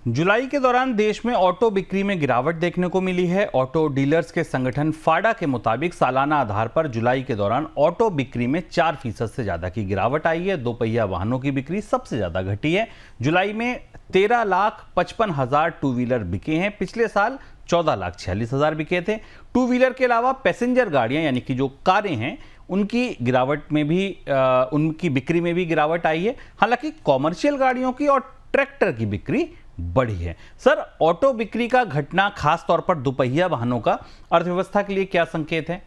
जुलाई के दौरान देश में ऑटो बिक्री में गिरावट देखने को मिली है। ऑटो डीलर्स के संगठन फाडा के मुताबिक सालाना आधार पर जुलाई के दौरान ऑटो बिक्री में 4% से ज्यादा की गिरावट आई है। दोपहिया वाहनों की बिक्री सबसे ज्यादा घटी है। जुलाई में 13,55,000 टू व्हीलर बिके हैं। पिछले साल 14,46,000 बिके थे। टू व्हीलर के अलावा पैसेंजर गाड़ियां यानी कि जो कारें हैं उनकी गिरावट में भी उनकी बिक्री में भी गिरावट आई है। हालांकि कॉमर्शियल गाड़ियों की और ट्रैक्टर की बिक्री बढ़ी है। सर, ऑटो बिक्री का घटना खास तौर पर दोपहिया वाहनों का अर्थव्यवस्था के लिए क्या संकेत है?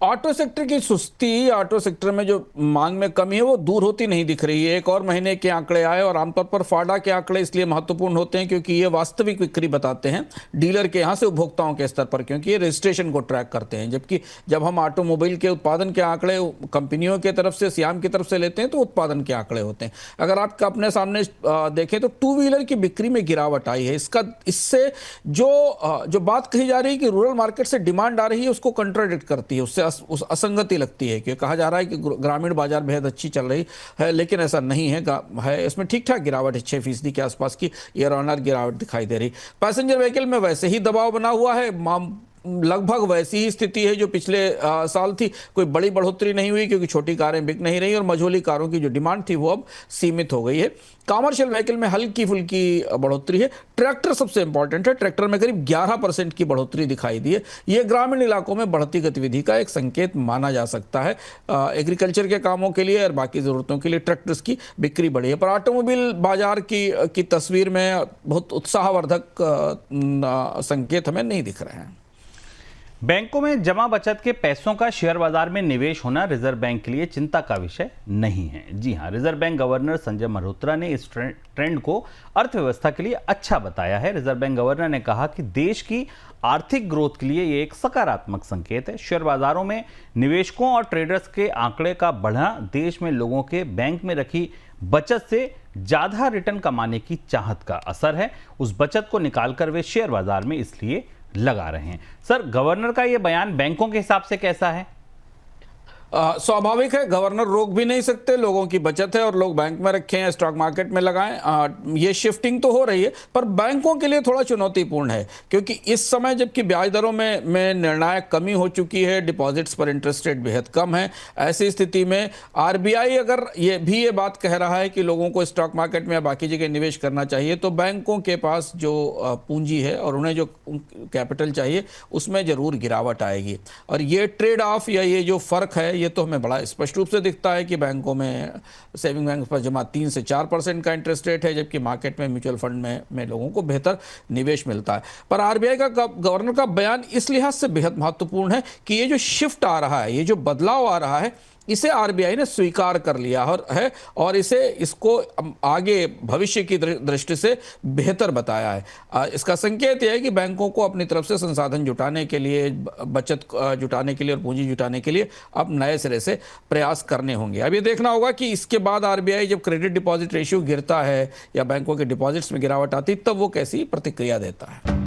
ऑटो सेक्टर की सुस्ती, ऑटो सेक्टर में जो मांग में कमी है वो दूर होती नहीं दिख रही है। एक और महीने के आंकड़े आए और आमतौर पर फाडा के आंकड़े इसलिए महत्वपूर्ण होते हैं क्योंकि ये वास्तविक बिक्री बताते हैं डीलर के यहाँ से उपभोक्ताओं के स्तर पर, क्योंकि ये रजिस्ट्रेशन को ट्रैक करते हैं। जबकि जब हम ऑटोमोबाइल के उत्पादन के आंकड़े कंपनियों की तरफ से, सियाम की तरफ से लेते हैं तो उत्पादन के आंकड़े होते हैं। अगर आप अपने सामने देखें तो टू व्हीलर की बिक्री में गिरावट आई है। इससे जो बात कही जा रही है कि रूरल मार्केट से डिमांड आ रही है उसको कंट्राडिक्ट करती है, उससे उस असंगति लगती है कि कहा जा रहा है कि ग्रामीण बाजार बेहद अच्छी चल रही है, लेकिन ऐसा नहीं है। इसमें ठीक ठाक गिरावट है, 6% के आसपास की ईयर ऑन ईयर गिरावट दिखाई दे रही। पैसेंजर व्हीकल में वैसे ही दबाव बना हुआ है, लगभग वैसी ही स्थिति है जो पिछले साल थी। कोई बड़ी बढ़ोतरी नहीं हुई क्योंकि छोटी कारें बिक नहीं रही और मझोली कारों की जो डिमांड थी वो अब सीमित हो गई है। कॉमर्शियल व्हीकल में हल्की फुल्की बढ़ोतरी है। ट्रैक्टर सबसे इंपॉर्टेंट है, ट्रैक्टर में करीब 11% की बढ़ोतरी दिखाई दी है। ये ग्रामीण इलाकों में बढ़ती गतिविधि का एक संकेत माना जा सकता है। एग्रीकल्चर के कामों के लिए और बाकी जरूरतों के लिए ट्रैक्टर्स की बिक्री बढ़ी है। पर ऑटोमोबाइल बाजार की तस्वीर में बहुत उत्साहवर्धक संकेत हमें नहीं दिख रहे हैं। बैंकों में जमा बचत के पैसों का शेयर बाजार में निवेश होना रिजर्व बैंक के लिए चिंता का विषय नहीं है। जी हां, reserve bank governor Sanjay Malhotra ने इस ट्रेंड को अर्थव्यवस्था के लिए अच्छा बताया है। रिजर्व बैंक गवर्नर ने कहा कि देश की आर्थिक ग्रोथ के लिए ये एक सकारात्मक संकेत है। शेयर बाजारों में निवेशकों और ट्रेडर्स के आंकड़े का बढ़ना देश में लोगों के बैंक में रखी बचत से ज्यादा रिटर्न कमाने की चाहत का असर है। उस बचत को निकालकर वे शेयर बाजार में इसलिए लगा रहे हैं। सर, गवर्नर का यह बयान बैंकों के हिसाब से कैसा है? स्वाभाविक है, गवर्नर रोक भी नहीं सकते। लोगों की बचत है और लोग बैंक में रखे हैं, स्टॉक मार्केट में लगाएं। ये शिफ्टिंग तो हो रही है पर बैंकों के लिए थोड़ा चुनौतीपूर्ण है क्योंकि इस समय जबकि ब्याज दरों में निर्णायक कमी हो चुकी है, डिपॉजिट्स पर इंटरेस्ट रेट बेहद कम है। ऐसी स्थिति में आरबीआई अगर ये बात कह रहा है कि लोगों को स्टॉक मार्केट में या बाकी जगह निवेश करना चाहिए तो बैंकों के पास जो पूंजी है और उन्हें जो कैपिटल चाहिए उसमें जरूर गिरावट आएगी। और ये ट्रेड ऑफ या ये जो फर्क है ये तो हमें बड़ा स्पष्ट रूप से दिखता है कि बैंकों में, सेविंग बैंक पर जमा 3 से 4% का इंटरेस्ट रेट है, जबकि मार्केट में, म्यूचुअल फंड में लोगों को बेहतर निवेश मिलता है। पर आरबीआई का गवर्नर का बयान इस लिहाज से बेहद महत्वपूर्ण है कि ये जो शिफ्ट आ रहा है, ये जो बदलाव आ रहा है, इसे आरबीआई ने स्वीकार कर लिया और इसको आगे भविष्य की दृष्टि से बेहतर बताया है। इसका संकेत यह है कि बैंकों को अपनी तरफ से संसाधन जुटाने के लिए, बचत जुटाने के लिए और पूंजी जुटाने के लिए अब नए सिरे से प्रयास करने होंगे। अब ये देखना होगा कि इसके बाद आरबीआई जब क्रेडिट डिपॉजिट रेशियो गिरता है या बैंकों के डिपॉजिट्स में गिरावट आती तब वो कैसी प्रतिक्रिया देता है।